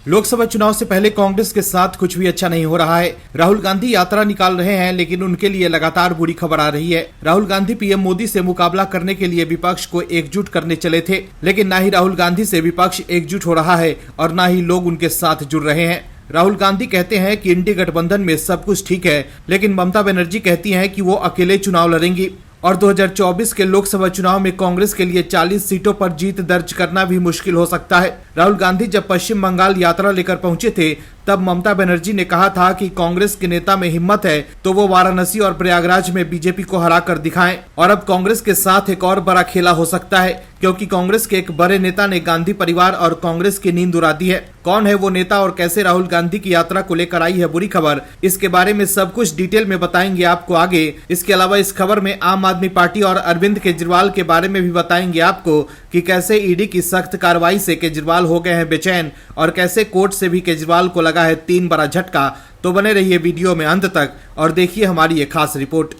लोकसभा चुनाव से पहले कांग्रेस के साथ कुछ भी अच्छा नहीं हो रहा है। राहुल गांधी यात्रा निकाल रहे हैं, लेकिन उनके लिए लगातार बुरी खबर आ रही है। राहुल गांधी पीएम मोदी से मुकाबला करने के लिए विपक्ष को एकजुट करने चले थे, लेकिन न ही राहुल गांधी से विपक्ष एकजुट हो रहा है और न ही लोग उनके साथ जुड़ रहे हैं। राहुल गांधी कहते हैं कि इंडी गठबंधन में सब कुछ ठीक है, लेकिन ममता बनर्जी कहती हैं कि वो अकेले चुनाव लड़ेंगी और 2024 के लोकसभा चुनाव में कांग्रेस के लिए 40 सीटों पर जीत दर्ज करना भी मुश्किल हो सकता है। राहुल गांधी जब पश्चिम बंगाल यात्रा लेकर पहुंचे थे, तब ममता बनर्जी ने कहा था कि कांग्रेस के नेता में हिम्मत है तो वो वाराणसी और प्रयागराज में बीजेपी को हरा कर दिखाएं। और अब कांग्रेस के साथ एक और बड़ा खेला हो सकता है, क्योंकि कांग्रेस के एक बड़े नेता ने गांधी परिवार और कांग्रेस की नींद उड़ा दी है। कौन है वो नेता और कैसे राहुल गांधी की यात्रा को लेकर आई है बुरी खबर, इसके बारे में सब कुछ डिटेल में बताएंगे आपको आगे। इसके अलावा इस खबर में आम आदमी पार्टी और अरविंद केजरीवाल के बारे में भी बताएंगे आपको कि कैसे ईडी की सख्त कार्रवाई से केजरीवाल हो गए हैं बेचैन और कैसे कोर्ट से भी केजरीवाल को लगा है 3 बड़ा झटका। तो बने रहिए वीडियो में अंत तक और देखिए हमारी ये खास रिपोर्ट।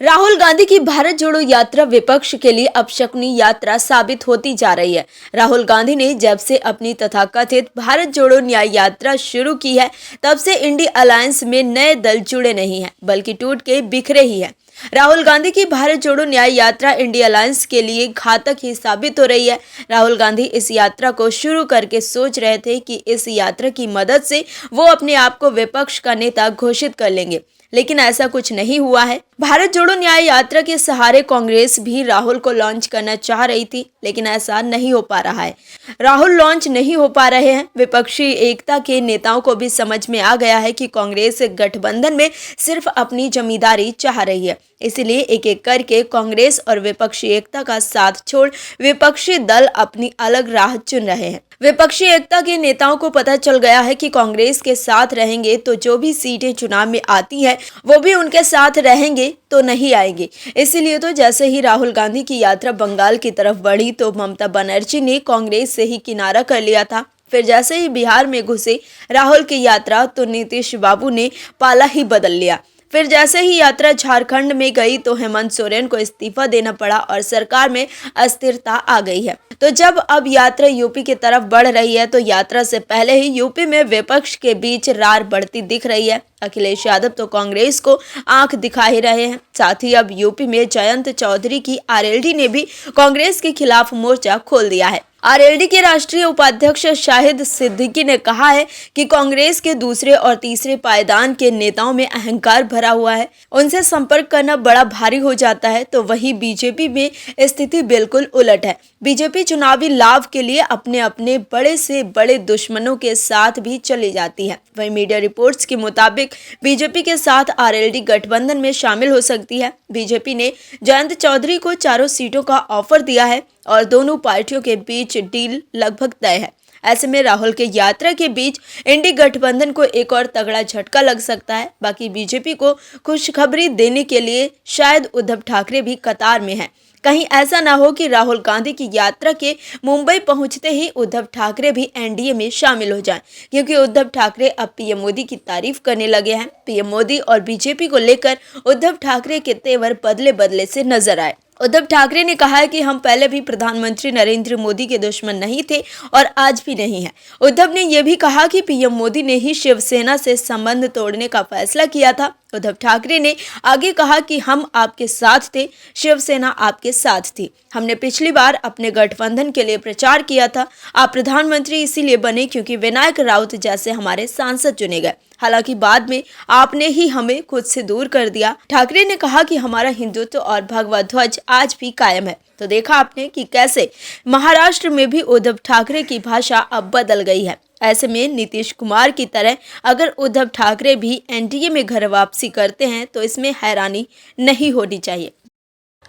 राहुल गांधी की भारत जोड़ो यात्रा विपक्ष के लिए अपशकुनी यात्रा साबित होती जा रही है। राहुल गांधी ने जब से अपनी तथाकथित भारत जोड़ो न्याय यात्रा शुरू की है, तब से इंडी अलायंस में नए दल जुड़े नहीं हैं, बल्कि टूट के बिखरे ही हैं। राहुल गांधी की भारत जोड़ो न्याय यात्रा इंडी अलायंस के लिए घातक ही साबित हो रही है। राहुल गांधी इस यात्रा को शुरू करके सोच रहे थे कि इस यात्रा की मदद से वो अपने आप को विपक्ष का नेता घोषित कर लेंगे, लेकिन ऐसा कुछ नहीं हुआ है। भारत जोड़ो न्याय यात्रा के सहारे कांग्रेस भी राहुल को लॉन्च करना चाह रही थी, लेकिन ऐसा नहीं हो पा रहा है। राहुल लॉन्च नहीं हो पा रहे हैं। विपक्षी एकता के नेताओं को भी समझ में आ गया है कि कांग्रेस गठबंधन में सिर्फ अपनी जमींदारी चाह रही है, इसलिए एक एक करके कांग्रेस और विपक्षी एकता का साथ छोड़ विपक्षी दल अपनी अलग राह चुन रहे हैं। विपक्षी एकता के नेताओं को पता चल गया है कि कांग्रेस के साथ रहेंगे तो जो भी सीटें चुनाव में आती हैं वो भी उनके साथ रहेंगे तो नहीं आएंगे। इसीलिए तो जैसे ही राहुल गांधी की यात्रा बंगाल की तरफ बढ़ी तो ममता बनर्जी ने कांग्रेस से ही किनारा कर लिया था। फिर जैसे ही बिहार में घुसे राहुल की यात्रा तो नीतीश बाबू ने पाला ही बदल लिया। फिर जैसे ही यात्रा झारखंड में गई तो हेमंत सोरेन को इस्तीफा देना पड़ा और सरकार में अस्थिरता आ गई है। तो जब अब यात्रा यूपी की तरफ बढ़ रही है तो यात्रा से पहले ही यूपी में विपक्ष के बीच रार बढ़ती दिख रही है। अखिलेश यादव तो कांग्रेस को आंख दिखा ही रहे हैं। साथ ही अब यूपी में जयंत चौधरी की आरएलडी ने भी कांग्रेस के खिलाफ मोर्चा खोल दिया है। आरएलडी के राष्ट्रीय उपाध्यक्ष शाहिद सिद्दीकी ने कहा है कि कांग्रेस के दूसरे और तीसरे पायदान के नेताओं में अहंकार भरा हुआ है, उनसे संपर्क करना बड़ा भारी हो जाता है। तो वही बीजेपी में स्थिति बिल्कुल उलट है। बीजेपी चुनावी लाभ के लिए अपने अपने बड़े से बड़े दुश्मनों के साथ भी चली जाती है। वही मीडिया रिपोर्ट्स के मुताबिक बीजेपी के साथ आरएलडी गठबंधन में शामिल हो सकती है। बीजेपी ने जयंत चौधरी को 4 सीटों का ऑफर दिया है और दोनों पार्टियों के बीच डील लगभग तय है। ऐसे में राहुल के यात्रा के बीच इंडी गठबंधन को एक और तगड़ा झटका लग सकता है। बाकी बीजेपी को खुशखबरी देने के लिए शायद उद्धव ठाकरे भी कतार में हैं। कहीं ऐसा ना हो कि राहुल गांधी की यात्रा के मुंबई पहुंचते ही उद्धव ठाकरे भी एनडीए में शामिल हो जाएं, क्योंकि उद्धव ठाकरे अब पीएम मोदी की तारीफ करने लगे हैं। पीएम मोदी और बीजेपी को लेकर उद्धव ठाकरे के तेवर बदले बदले से नजर आए। उद्धव ठाकरे ने कहा है कि हम पहले भी प्रधानमंत्री नरेंद्र मोदी के दुश्मन नहीं थे और आज भी नहीं है। उद्धव ने यह भी कहा कि पीएम मोदी ने ही शिवसेना से संबंध तोड़ने का फैसला किया था। उद्धव ठाकरे ने आगे कहा कि हम आपके साथ थे, शिवसेना आपके साथ थी। हमने पिछली बार अपने गठबंधन के लिए प्रचार किया था। आप प्रधानमंत्री इसीलिए बने क्योंकि विनायक राउत जैसे हमारे सांसद चुने गए। हालांकि बाद में आपने ही हमें खुद से दूर कर दिया। ठाकरे ने कहा कि हमारा हिंदुत्व और भगवा ध्वज आज भी कायम है। तो देखा आपने कि कैसे महाराष्ट्र में भी उद्धव ठाकरे की भाषा अब बदल गई है। ऐसे में नीतीश कुमार की तरह अगर उद्धव ठाकरे भी एनडीए में घर वापसी करते हैं तो इसमें हैरानी नहीं होनी चाहिए।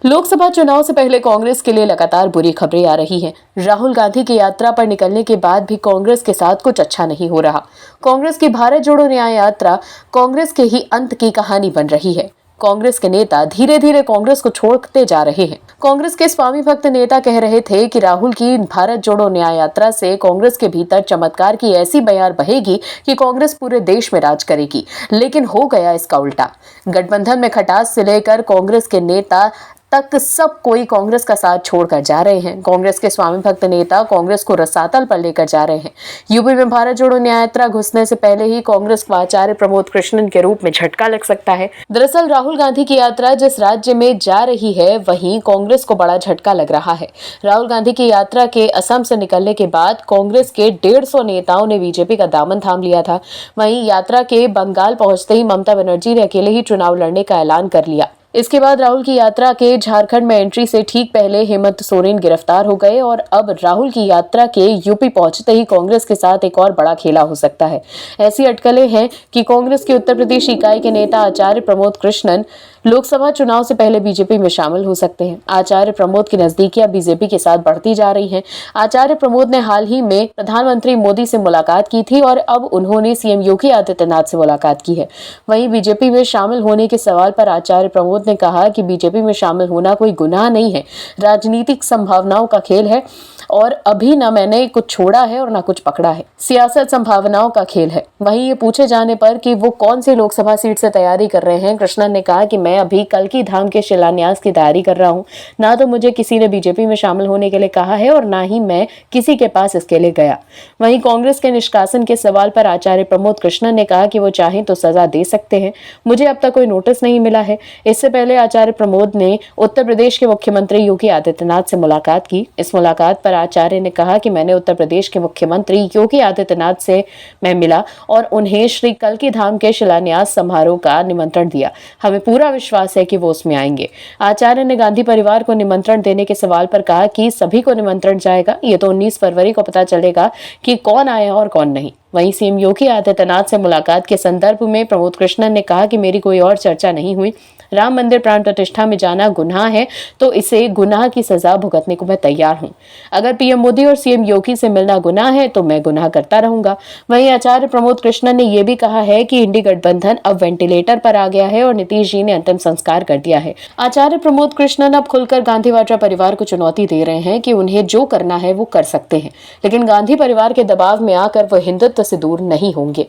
लोकसभा चुनाव से पहले कांग्रेस के लिए लगातार बुरी खबरें आ रही हैं। राहुल गांधी की यात्रा पर निकलने के बाद भी कांग्रेस के साथ कुछ अच्छा नहीं हो रहा। कांग्रेस की भारत जोड़ो न्याय यात्रा कांग्रेस के ही अंत की कहानी बन रही है। कांग्रेस के नेता धीरे धीरे कांग्रेस को छोड़ते जा रहे हैं। कांग्रेस के स्वामी भक्त नेता कह रहे थे कि राहुल की भारत जोड़ो न्याय यात्रा से कांग्रेस के भीतर चमत्कार की ऐसी बयार बहेगी कि कांग्रेस पूरे देश में राज करेगी, लेकिन हो गया इसका उल्टा। गठबंधन में खटास से लेकर कांग्रेस के नेता तक सब कोई कांग्रेस का साथ छोड़कर जा रहे हैं। कांग्रेस के स्वामी भक्त नेता कांग्रेस को रसातल पर लेकर जा रहे हैं। यूपी में भारत जोड़ो न्याय यात्रा घुसने से पहले ही कांग्रेस को आचार्य प्रमोद कृष्णन के रूप में झटका लग सकता है। दरअसल राहुल गांधी की यात्रा जिस राज्य में जा रही है वहीं कांग्रेस को बड़ा झटका लग रहा है। राहुल गांधी की यात्रा के असम से निकलने के बाद कांग्रेस के 150 नेताओं ने बीजेपी का दामन थाम लिया था। वहीं यात्रा के बंगाल पहुंचते ही ममता बनर्जी ने अकेले ही चुनाव लड़ने का ऐलान कर लिया। इसके बाद राहुल की यात्रा के झारखंड में एंट्री से ठीक पहले हेमंत सोरेन गिरफ्तार हो गए और अब राहुल की यात्रा के यूपी पहुंचते ही कांग्रेस के साथ एक और बड़ा खेला हो सकता है। ऐसी अटकलें हैं कि कांग्रेस की उत्तर प्रदेश इकाई के नेता आचार्य प्रमोद कृष्णन लोकसभा चुनाव से पहले बीजेपी में शामिल हो सकते हैं। आचार्य प्रमोद की नजदीकियां बीजेपी के साथ बढ़ती जा रही हैं। आचार्य प्रमोद ने हाल ही में प्रधानमंत्री मोदी से मुलाकात की थी और अब उन्होंने सीएम योगी आदित्यनाथ से मुलाकात की है। वहीं बीजेपी में शामिल होने के सवाल पर आचार्य प्रमोद ने कहा कि बीजेपी में शामिल होना कोई गुनाह नहीं है, राजनीतिक संभावनाओं का खेल है और अभी न मैंने कुछ छोड़ा है और न कुछ पकड़ा है, सियासत संभावनाओं का खेल है। वहीं ये पूछे जाने पर कि वो कौन सी लोकसभा सीट से तैयारी कर रहे हैं, कृष्णन ने कहा कि मैं अभी कल्कि धाम के शिलान्यास की तैयारी कर रहा हूँ। ना तो मुझे किसी ने बीजेपी में शामिल होने के लिए कहा है और ना ही मैं किसी के पास इसके लिए गया। वहीं कांग्रेस के निष्कासन के सवाल पर आचार्य प्रमोद कृष्णन ने कहा कि वो चाहें तो सजा दे सकते हैं, मुझे अब तक कोई नोटिस नहीं मिला है। इससे पहले आचार्य प्रमोद ने उत्तर प्रदेश के मुख्यमंत्री योगी आदित्यनाथ से मुलाकात की। इस मुलाकात पर आचार्य ने कहा कि मैंने उत्तर प्रदेश के मुख्यमंत्री योगी आदित्यनाथ से मैं मिला और उन्हें श्री कल्कि धाम के शिलान्यास समारोह का निमंत्रण दिया। हमें पूरा विश्वास है कि वो उसमें आएंगे। आचार्य ने गांधी परिवार को निमंत्रण देने के सवाल पर कहा कि सभी को निमंत्रण जाएगा, ये तो 19 फरवरी को पता चलेगा कि कौन आया और कौन नहीं। वहीं सीएम योगी आदित्यनाथ से मुलाकात के संदर्भ में प्रमोद कृष्णन ने कहा कि मेरी कोई और चर्चा नहीं हुई। राम मंदिर प्राण प्रतिष्ठा में जाना गुनाह है तो इसे गुनाह की सजा भुगतने को मैं तैयार हूं। अगर पीएम मोदी और सीएम योगी से मिलना गुनाह है तो मैं गुनाह करता रहूंगा। वहीं आचार्य प्रमोद कृष्णन ने यह भी कहा है कि इंडी गठबंधन अब वेंटिलेटर पर आ गया है और नीतीश जी ने अंतिम संस्कार कर दिया है। आचार्य प्रमोद कृष्णन अब खुलकर गांधी वाड्रा परिवार को चुनौती दे रहे हैं कि उन्हें जो करना है वो कर सकते हैं, लेकिन गांधी परिवार के दबाव में आकर वो हिंदुत्व से दूर नहीं होंगे।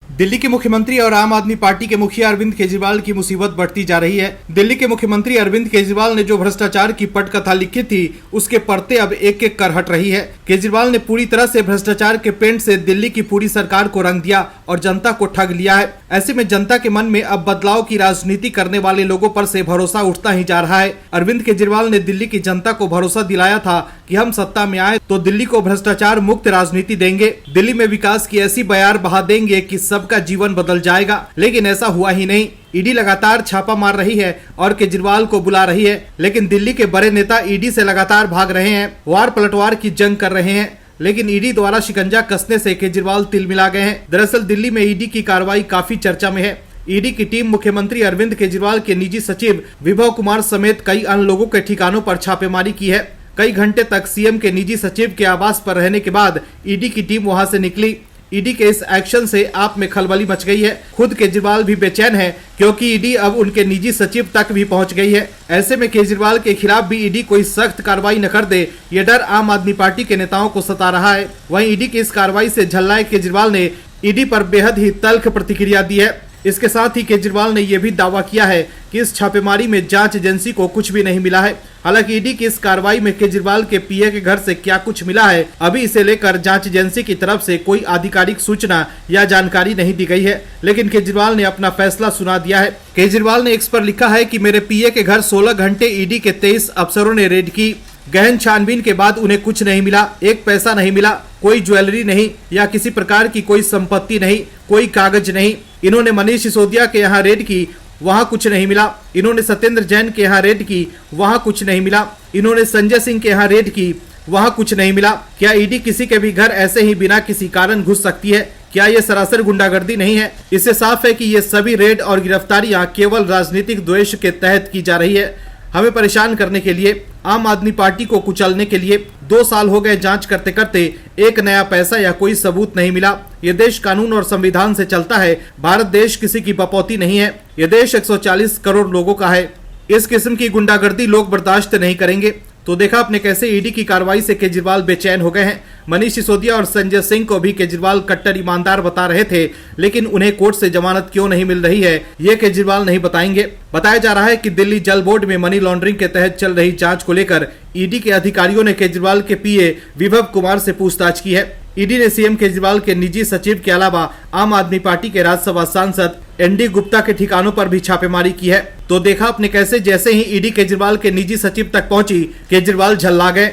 दिल्ली के मुख्यमंत्री और आम आदमी पार्टी के मुखिया अरविंद केजरीवाल की मुसीबत बढ़ती जा रही है। दिल्ली के मुख्यमंत्री अरविंद केजरीवाल ने जो भ्रष्टाचार की पटकथा लिखी थी उसके परते अब एक एक कर हट रही है। केजरीवाल ने पूरी तरह से भ्रष्टाचार के पेंट से दिल्ली की पूरी सरकार को रंग दिया और जनता को ठग लिया है। ऐसे में जनता के मन में अब बदलाव की राजनीति करने वाले लोगों पर से भरोसा उठता ही जा रहा है। अरविंद केजरीवाल ने दिल्ली की जनता को भरोसा दिलाया था कि हम सत्ता में आए तो दिल्ली को भ्रष्टाचार मुक्त राजनीति देंगे, दिल्ली में विकास की ऐसी बयार बहा देंगे कि सबका जीवन बदल जाएगा, लेकिन ऐसा हुआ ही नहीं। ईडी लगातार छापा मार रही है और केजरीवाल को बुला रही है, लेकिन दिल्ली के बड़े नेता ईडी से लगातार भाग रहे हैं, वार पलटवार की जंग कर रहे हैं, लेकिन ईडी द्वारा शिकंजा कसने से केजरीवाल तिलमिला गए हैं। दरअसल दिल्ली में ईडी की कार्रवाई काफी चर्चा में है। ईडी की टीम मुख्यमंत्री अरविंद केजरीवाल के निजी सचिव विभव कुमार समेत कई अन्य लोगों के ठिकानों पर छापेमारी की है। कई घंटे तक सीएम के निजी सचिव के आवास पर रहने के बाद ईडी की टीम वहां से निकली। ईडी के इस एक्शन से आप में खलबली मच गई है। खुद केजरीवाल भी बेचैन है क्योंकि ईडी अब उनके निजी सचिव तक भी पहुंच गई है। ऐसे में केजरीवाल के खिलाफ भी ईडी कोई सख्त कार्रवाई न कर दे, ये डर आम आदमी पार्टी के नेताओं को सता रहा है। वहीं ईडी की इस कार्रवाई से झल्लाए केजरीवाल ने ईडी पर बेहद ही तल्ख प्रतिक्रिया दी है। इसके साथ ही केजरीवाल ने यह भी दावा किया है कि इस छापेमारी में जांच एजेंसी को कुछ भी नहीं मिला है। हालांकि ईडी की इस कार्रवाई में केजरीवाल के पीए के घर से क्या कुछ मिला है, अभी इसे लेकर जांच एजेंसी की तरफ से कोई आधिकारिक सूचना या जानकारी नहीं दी गई है, लेकिन केजरीवाल ने अपना फैसला सुना दिया है। केजरीवाल ने एक्स पर लिखा है कि मेरे पीए के घर 16 घंटे ईडी के 23 अफसरों ने रेड की। गहन छानबीन के बाद उन्हें कुछ नहीं मिला, एक पैसा नहीं मिला, कोई ज्वेलरी नहीं या किसी प्रकार की कोई संपत्ति नहीं, कोई कागज नहीं। इन्होंने मनीष सिसोदिया के यहाँ रेड की, वहाँ कुछ नहीं मिला। इन्होंने सत्येंद्र जैन के यहाँ रेड की, वहाँ कुछ नहीं मिला। इन्होंने संजय सिंह के यहाँ रेड की, वहाँ कुछ नहीं मिला। क्या ईडी किसी के भी घर ऐसे ही बिना किसी कारण घुस सकती है? क्या ये सरासर गुंडागर्दी नहीं है? इससे साफ है कि ये सभी रेड और गिरफ्तारियां केवल राजनीतिक द्वेष के तहत की जा रही है, हमें परेशान करने के लिए, आम आदमी पार्टी को कुचलने के लिए। 2 साल हो गए जांच करते करते, एक नया पैसा या कोई सबूत नहीं मिला। ये देश कानून और संविधान से चलता है। भारत देश किसी की बपौती नहीं है। ये देश 140 करोड़ लोगों का है। इस किस्म की गुंडागर्दी लोग बर्दाश्त नहीं करेंगे। तो देखा आपने कैसे ईडी की कार्रवाई से केजरीवाल बेचैन हो गए हैं। मनीष सिसोदिया और संजय सिंह को भी केजरीवाल कट्टर ईमानदार बता रहे थे, लेकिन उन्हें कोर्ट से जमानत क्यों नहीं मिल रही है ये केजरीवाल नहीं बताएंगे। बताया जा रहा है कि दिल्ली जल बोर्ड में मनी लॉन्ड्रिंग के तहत चल रही जांच को लेकर ईडी के अधिकारियों ने केजरीवाल के पीए विभव कुमार से पूछताछ की है। ईडी ने सीएम केजरीवाल के निजी सचिव के अलावा आम आदमी पार्टी के राज्यसभा सांसद एनडी गुप्ता के ठिकानों पर भी छापेमारी की है। तो देखा आपने कैसे जैसे ही ईडी केजरीवाल के निजी सचिव तक पहुंची, केजरीवाल झल्ला गए।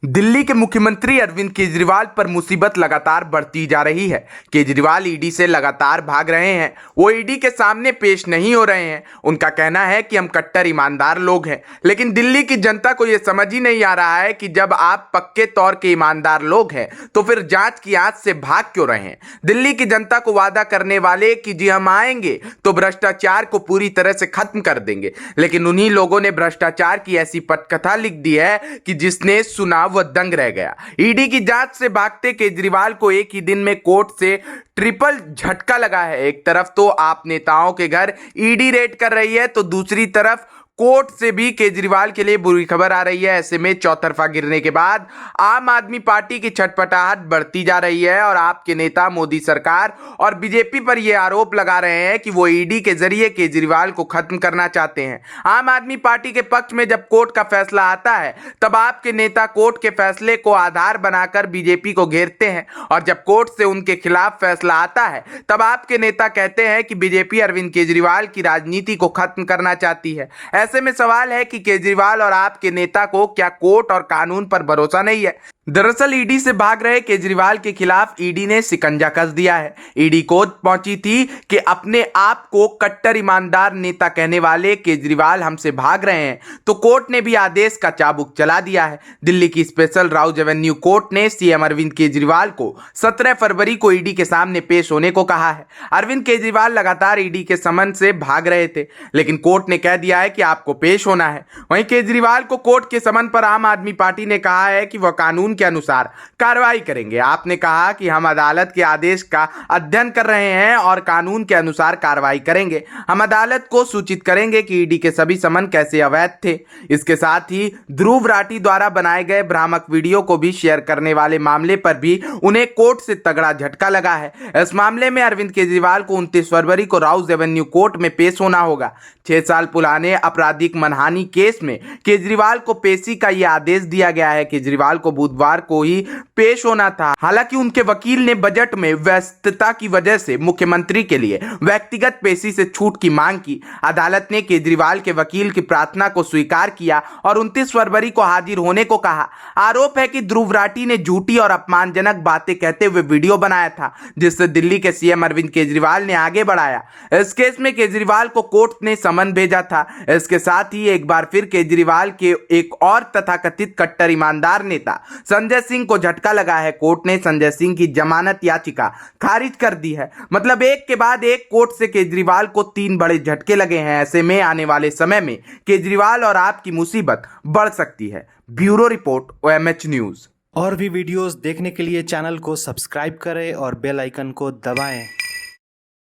दिल्ली के मुख्यमंत्री अरविंद केजरीवाल पर मुसीबत लगातार बढ़ती जा रही है। केजरीवाल ईडी से लगातार भाग रहे हैं, वो ईडी के सामने पेश नहीं हो रहे हैं। उनका कहना है कि हम कट्टर ईमानदार लोग हैं, लेकिन दिल्ली की जनता को यह समझ ही नहीं आ रहा है कि जब आप पक्के तौर के ईमानदार लोग हैं तो फिर जांच की आंच से भाग क्यों रहे हैं। दिल्ली की जनता को वादा करने वाले कि जी हम आएंगे तो भ्रष्टाचार को पूरी तरह से खत्म कर देंगे, लेकिन उन्हीं लोगों ने भ्रष्टाचार की ऐसी पटकथा लिख दी है कि जिसने सुना वह दंग रह गया। ईडी की जांच से भागते केजरीवाल को एक ही दिन में कोर्ट से ट्रिपल झटका लगा है। एक तरफ तो आप नेताओं के घर ईडी रेड कर रही है, तो दूसरी तरफ कोर्ट से भी केजरीवाल के लिए बुरी खबर आ रही है। ऐसे में चौतरफा गिरने के बाद आम आदमी पार्टी की छटपटाहट बढ़ती जा रही है और आपके नेता मोदी सरकार और बीजेपी पर यह आरोप लगा रहे हैं कि वो ईडी के जरिए केजरीवाल को खत्म करना चाहते हैं। आम आदमी पार्टी के पक्ष में जब कोर्ट का फैसला आता है तब आपके नेता कोर्ट के फैसले को आधार बनाकर बीजेपी को घेरते हैं, और जब कोर्ट से उनके खिलाफ फैसला आता है तब आपके नेता कहते हैं कि बीजेपी अरविंद केजरीवाल की राजनीति को खत्म करना चाहती है। ऐसे में सवाल है कि केजरीवाल और आपके नेता को क्या कोर्ट और कानून पर भरोसा नहीं है। दरअसल ईडी से भाग रहे केजरीवाल के खिलाफ ईडी ने शिकंजा कस दिया है। ईडी कोर्ट पहुंची थी कि अपने आप को कट्टर ईमानदार नेता कहने वाले केजरीवाल हमसे भाग रहे हैं, तो कोर्ट ने भी आदेश का चाबुक चला दिया है। दिल्ली की स्पेशल राउज एवेन्यू कोर्ट ने सीएम अरविंद केजरीवाल को 17 फरवरी को ईडी के सामने पेश होने को कहा है। अरविंद केजरीवाल लगातार ईडी के समन से भाग रहे थे, लेकिन कोर्ट ने कह दिया है कि आपको पेश होना है। वहीं केजरीवाल को कोर्ट के समन पर आम आदमी पार्टी ने कहा है कि वह कानून के अनुसार कार्रवाई करेंगे। आपने कहा कि हम अदालत के आदेश का अध्ययन कर रहे हैं और कानून के अनुसार कार्रवाई करेंगे। हम अदालत को सूचित करेंगे कि ईडी के सभी समन कैसे अवैध थे। इसके साथ ही ध्रुव राठी द्वारा बनाए गए भ्रामक वीडियो को भी शेयर करने वाले मामले पर भी उन्हें कोर्ट से तगड़ा झटका लगा है। इस मामले में अरविंद केजरीवाल को 29 फरवरी को राउज एवेन्यू कोर्ट में पेश होना होगा। 6 साल पुराने आपराधिक मनहानि केस में केजरीवाल को पेशी का यह आदेश दिया गया है। केजरीवाल को बुधवार को ही पेश होना था। हालांकि उनके वकील ने बजट में व्यस्तता की वजह से मुख्यमंत्री के लिए व्यक्तिगत पेशी से छूट की मांग की। अदालत ने केजरीवाल के वकील की प्रार्थना को स्वीकार किया और 29 फरवरी को हाजिर होने को कहा। आरोप है कि ध्रुव राठी ने झूठी और अपमानजनक बातें कहते हुए वीडियो बनाया था, जिससे दिल्ली के सीएम अरविंद केजरीवाल ने आगे बढ़ाया। इस केस में केजरीवाल को कोर्ट ने समन भेजा था। इसके साथ ही एक बार फिर केजरीवाल के एक और तथाकथित कट्टर ईमानदार नेता संजय सिंह को झटका लगा है। कोर्ट ने संजय सिंह की जमानत याचिका खारिज कर दी है। मतलब एक के बाद एक कोर्ट से केजरीवाल को 3 बड़े झटके लगे हैं। ऐसे में आने वाले समय में केजरीवाल और आपकी मुसीबत बढ़ सकती है। Bureau report OMH news. और भी वीडियोस देखने के लिए चैनल को सब्सक्राइब करें और बेल आइकन को दबाएं।